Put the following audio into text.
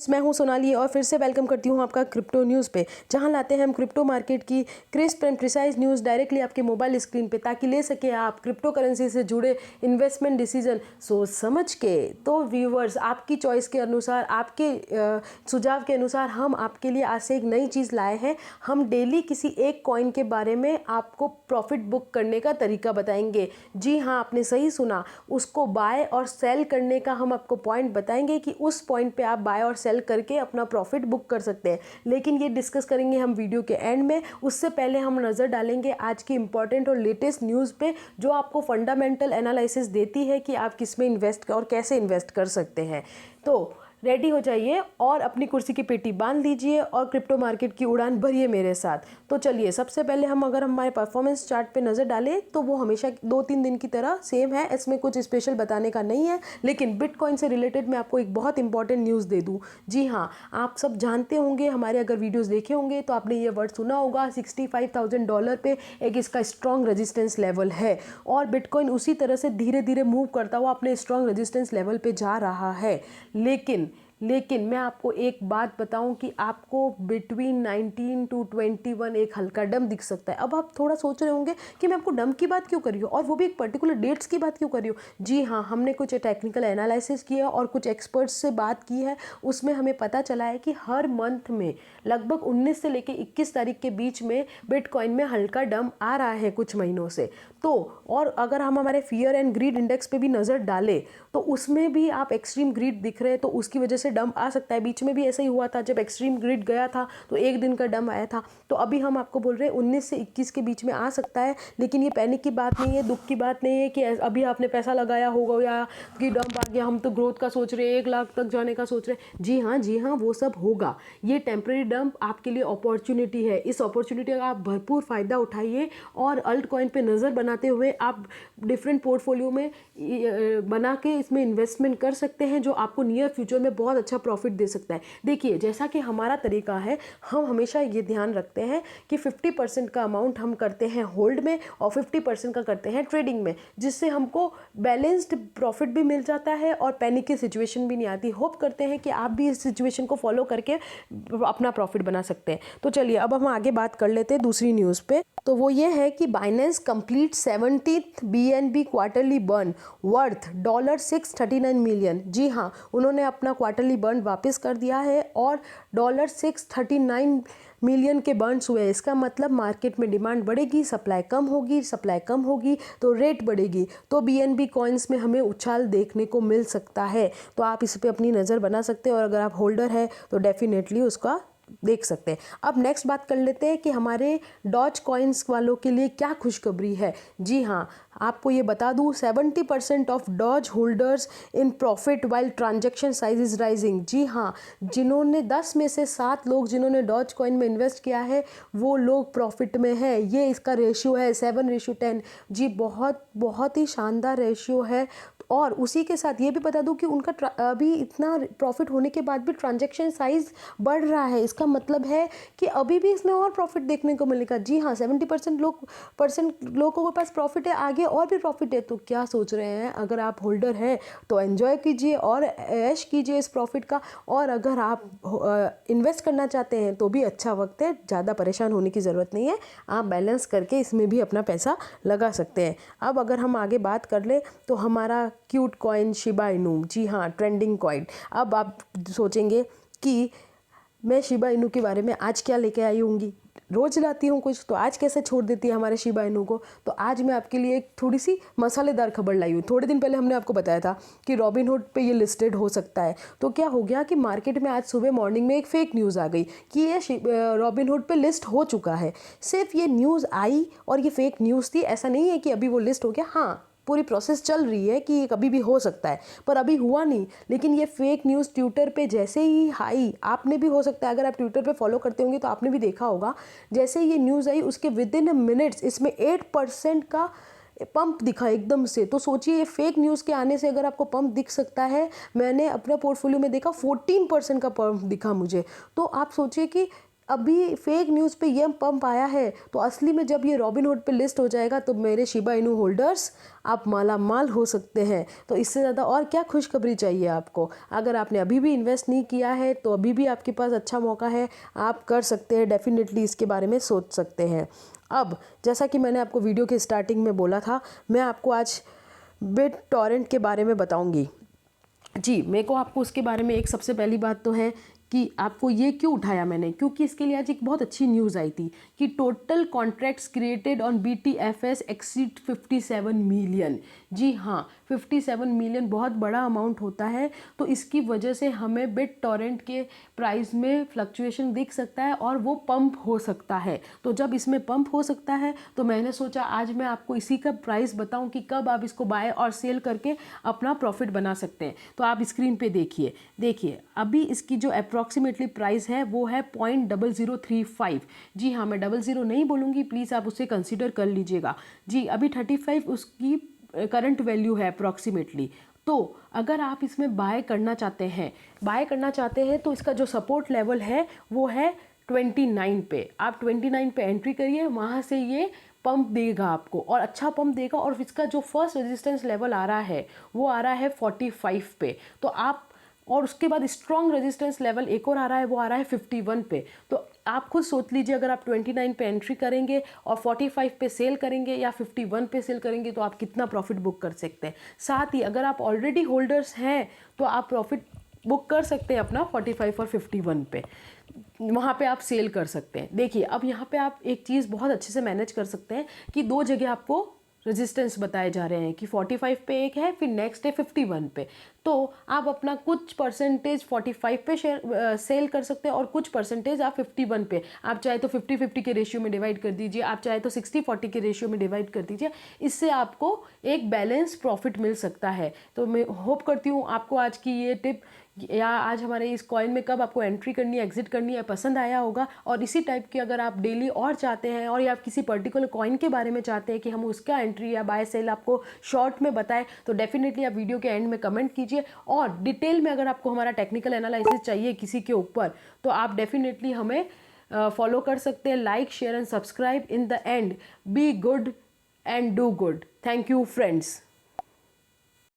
मैं हूं सोनाली और फिर से वेलकम करती हूं आपका क्रिप्टो न्यूज़ पे, जहां लाते हैं हम क्रिप्टो मार्केट की crisp and precise news directly आपके मोबाइल स्क्रीन पे, ताकि ले सके आप क्रिप्टो करेंसी से जुड़े इन्वेस्टमेंट डिसीजन सोच समझ के। तो व्यूवर्स, आपकी चॉइस के अनुसार, आपके सुझाव के अनुसार हम आपके लिए आज से एक नई चीज़ लाए हैं। हम डेली किसी एक कॉइन के बारे में आपको प्रॉफिट बुक करने का तरीका बताएंगे। जी हाँ, आपने सही सुना, उसको बाय और सेल करने का हम आपको पॉइंट बताएंगे कि उस पॉइंट पे आप बाय और सेल करके अपना प्रॉफिट बुक कर सकते हैं। लेकिन ये डिस्कस करेंगे हम वीडियो के एंड में। उससे पहले हम नज़र डालेंगे आज की इंपॉर्टेंट और लेटेस्ट न्यूज़ पे, जो आपको फंडामेंटल एनालिसिस देती है कि आप किस में इन्वेस्ट और कैसे इन्वेस्ट कर सकते हैं। तो रेडी हो जाइए और अपनी कुर्सी की पेटी बांध लीजिए और क्रिप्टो मार्केट की उड़ान भरिए मेरे साथ। तो चलिए, सबसे पहले हम अगर हमारे परफॉर्मेंस चार्ट पे नज़र डालें तो वो हमेशा 2-3 दिन की तरह सेम है, इसमें कुछ स्पेशल बताने का नहीं है। लेकिन बिटकॉइन से रिलेटेड मैं आपको एक बहुत इंपॉर्टेंट न्यूज़ दे दूँ। जी हाँ, आप सब जानते होंगे, हमारे अगर वीडियोज़ देखे होंगे तो आपने ये वर्ड सुना होगा, $65,000 पे एक इसका स्ट्रॉन्ग रेजिस्टेंस लेवल है। और बिटकॉइन उसी तरह से धीरे धीरे मूव करता हुआ अपने स्ट्रॉन्ग रेजिस्टेंस लेवल पे जा रहा है। लेकिन मैं आपको एक बात बताऊं कि आपको बिटवीन 19 टू 21 एक हल्का डम दिख सकता है। अब आप थोड़ा सोच रहे होंगे कि मैं आपको डम की बात क्यों कर रही हूँ, और वो भी एक पर्टिकुलर डेट्स की बात क्यों कर रही हूँ। जी हाँ, हमने कुछ टेक्निकल एनालिसिस किया और कुछ एक्सपर्ट्स से बात की है। उसमें हमें पता चला है कि हर मंथ में लगभग 19 से लेकर 21 तारीख के बीच में बिटकॉइन में हल्का डम आ रहा है कुछ महीनों से। तो और अगर हम हमारे फियर एंड ग्रीड इंडेक्स पे भी नज़र डालें तो उसमें भी आप एक्सट्रीम ग्रीड दिख रहे हैं, तो उसकी वजह से डंप आ सकता है। बीच में भी ऐसा ही हुआ था, जब एक्सट्रीम ग्रिड गया था तो एक दिन का डंप आया था। तो अभी हम आपको बोल रहे हैं 19 से 21 के बीच में आ सकता है। लेकिन ये पैनिक की बात नहीं है, दुख की बात नहीं है कि अभी आपने पैसा लगाया होगा या कि डंप आ गया, हम तो ग्रोथ का सोच रहे हैं, 1 लाख तक जाने का सोच रहे हैं। जी हाँ, वो सब होगा। ये टेम्प्रेरी डंप आपके लिए अपॉर्चुनिटी है। इस अपॉर्चुनिटी का आप भरपूर फ़ायदा उठाइए और अल्ट कॉइन पर नज़र बनाते हुए आप डिफरेंट पोर्टफोलियो में बना के इसमें इन्वेस्टमेंट कर सकते हैं, जो आपको नियर फ्यूचर में बहुत अच्छा प्रॉफिट दे सकता है। देखिए, जैसा कि हमारा तरीका है, हम हमेशा ये ध्यान रखते हैं कि 50% का अमाउंट हम करते हैं होल्ड में और 50% का करते हैं ट्रेडिंग में, जिससे हमको बैलेंस्ड प्रॉफिट भी मिल जाता है और पैनिक की सिचुएशन भी नहीं आती। होप करते हैं कि आप भी इस सिचुएशन को फॉलो करके अपना प्रॉफिट बना सकते हैं। तो चलिए, अब हम आगे बात कर लेते हैं दूसरी न्यूज़ पे। तो वो ये है कि Binance complete 70th BNB quarterly burn worth $639 million. जी हाँ, उन्होंने अपना क्वार्टरली बर्न वापस कर दिया है और $639 मिलियन के बर्न्स हुए। इसका मतलब मार्केट में डिमांड बढ़ेगी, सप्लाई कम होगी तो रेट बढ़ेगी, तो BNB कॉइन्स में हमें उछाल देखने को मिल सकता है। तो आप इस पर अपनी नज़र बना सकते हैं और अगर आप होल्डर है तो डेफिनेटली उसका देख सकते हैं। अब नेक्स्ट बात कर लेते हैं कि हमारे डॉज कॉइन्स वालों के लिए क्या खुशखबरी है। जी हाँ, आपको ये बता दूँ, 70% of Doge holders in profit while transaction size is rising. जी हाँ, जिन्होंने 10 में से 7 लोग जिन्होंने डॉज कॉइन में इन्वेस्ट किया है, वो लोग प्रॉफिट में है। ये इसका रेशियो है 7:10। जी, बहुत ही शानदार रेशियो है। और उसी के साथ ये भी बता दूं कि उनका अभी इतना प्रॉफिट होने के बाद भी ट्रांजैक्शन साइज बढ़ रहा है। इसका मतलब है कि अभी भी इसमें और प्रॉफिट देखने को मिलेगा। जी हाँ, 70% लोगों के पास प्रॉफिट है, आगे और भी प्रॉफिट है। तो क्या सोच रहे हैं? अगर आप होल्डर हैं तो एंजॉय कीजिए और ऐश कीजिए इस प्रॉफिट का, और अगर आप इन्वेस्ट करना चाहते हैं तो भी अच्छा वक्त है, ज़्यादा परेशान होने की ज़रूरत नहीं है। आप बैलेंस करके इसमें भी अपना पैसा लगा सकते हैं। अब अगर हम आगे बात कर ले तो हमारा क्यूट कॉइन शिबा इनू, जी हाँ, ट्रेंडिंग कॉइन। अब आप सोचेंगे कि मैं शिबा इनू के बारे में आज क्या लेके आई होंगी, रोज़ लाती हूँ कुछ, तो आज कैसे छोड़ देती है हमारे शिबा इनू को। तो आज मैं आपके लिए एक थोड़ी सी मसालेदार खबर लाई हूँ। थोड़े दिन पहले हमने आपको बताया था कि रॉबिनहुड पे ये लिस्टेड हो सकता है। तो क्या हो गया कि मार्केट में आज सुबह मॉर्निंग में एक फेक न्यूज़ आ गई कि ये रॉबिनहुड पे लिस्ट हो चुका है। सिर्फ ये न्यूज़ आई और ये फेक न्यूज़ थी, ऐसा नहीं है कि अभी वो लिस्ट हो गया। हाँ, पूरी प्रोसेस चल रही है कि कभी भी हो सकता है, पर अभी हुआ नहीं। लेकिन ये फेक न्यूज़ ट्विटर पे जैसे ही आई, आपने भी हो सकता है, अगर आप ट्विटर पे फॉलो करते होंगे तो आपने भी देखा होगा, जैसे ही ये न्यूज़ आई उसके विदिन मिनट्स इसमें 8% का पंप दिखा एकदम से। तो सोचिए, ये फेक न्यूज़ के आने से अगर आपको पंप दिख सकता है, मैंने अपना पोर्टफोलियो में देखा 14% का पंप दिखा मुझे। तो आप सोचिए कि अभी फेक न्यूज़ पे ये पंप आया है, तो असली में जब ये रॉबिनहुड पे लिस्ट हो जाएगा तो मेरे शिबा इनू होल्डर्स आप माला माल हो सकते हैं। तो इससे ज़्यादा और क्या खुशखबरी चाहिए आपको। अगर आपने अभी भी इन्वेस्ट नहीं किया है तो अभी भी आपके पास अच्छा मौका है, आप कर सकते हैं, डेफिनेटली इसके बारे में सोच सकते हैं। अब जैसा कि मैंने आपको वीडियो के स्टार्टिंग में बोला था, मैं आपको आज BitTorrent के बारे में बताऊंगी। जी, मेरे को आपको उसके बारे में एक सबसे पहली बात तो है कि आपको ये क्यों उठाया मैंने, क्योंकि इसके लिए आज एक बहुत अच्छी न्यूज़ आई थी कि total contracts created on BTFS exceed 57 million. जी हाँ, 57 मिलियन बहुत बड़ा अमाउंट होता है। तो इसकी वजह से हमें BitTorrent के प्राइस में फ्लक्चुएशन दिख सकता है और वो पंप हो सकता है। तो जब इसमें पंप हो सकता है तो मैंने सोचा आज मैं आपको इसी का प्राइस बताऊं कि कब आप इसको बाय और सेल करके अपना प्रॉफिट बना सकते हैं। तो आप स्क्रीन पे देखिए अभी इसकी जो अप्रॉक्सीमेटली प्राइस है वो है 0.0035। जी हाँ, मैं 00 नहीं बोलूँगी, प्लीज़ आप उसे कंसिडर कर लीजिएगा। जी, अभी 35 उसकी करंट वैल्यू है अप्रॉक्सीमेटली। तो अगर आप इसमें बाय करना चाहते हैं तो इसका जो सपोर्ट लेवल है वो है 29 पे। आप 29 पे एंट्री करिए, वहाँ से ये पंप देगा आपको और अच्छा पंप देगा। और इसका जो फर्स्ट रेजिस्टेंस लेवल आ रहा है वो आ रहा है 45 पे। तो आप, और उसके बाद स्ट्रॉन्ग रेजिस्टेंस लेवल एक और आ रहा है, वो आ रहा है 51 पे। तो आप खुद सोच लीजिए, अगर आप 29 पे एंट्री करेंगे और 45 पे सेल करेंगे या 51 पे सेल करेंगे तो आप कितना प्रॉफिट बुक कर सकते हैं। साथ ही अगर आप ऑलरेडी होल्डर्स हैं तो आप प्रॉफिट बुक कर सकते हैं अपना 45 और 51 पे, वहाँ पे आप सेल कर सकते हैं। देखिए अब यहाँ पे आप एक चीज़ बहुत अच्छे से मैनेज कर सकते हैं कि दो जगह आपको रेजिस्टेंस बताए जा रहे हैं कि 45 पे एक है, फिर नेक्स्ट है 51 पे। तो आप अपना कुछ परसेंटेज 45 पे सेल कर सकते हैं और कुछ परसेंटेज आप 51 पे, आप चाहे तो 50-50 के रेशियो में डिवाइड कर दीजिए, आप चाहे तो 60-40 के रेशियो में डिवाइड कर दीजिए। इससे आपको एक बैलेंस प्रॉफिट मिल सकता है। तो मैं होप करती हूँ आपको आज की ये टिप या आज हमारे इस कॉइन में कब आपको एंट्री करनी है, एग्जिट करनी है, पसंद आया होगा। और इसी टाइप की अगर आप डेली और चाहते हैं और या आप किसी पर्टिकुलर कॉइन के बारे में चाहते हैं कि हम उसका एंट्री या बाय सेल आपको शॉर्ट में बताएं तो डेफिनेटली आप वीडियो के एंड में कमेंट कीजिए। और डिटेल में अगर आपको हमारा टेक्निकल एनालिसिस चाहिए किसी के ऊपर तो आप डेफिनेटली हमें फॉलो कर सकते हैं। Like, share and subscribe. In the end be good and do good. Thank you friends.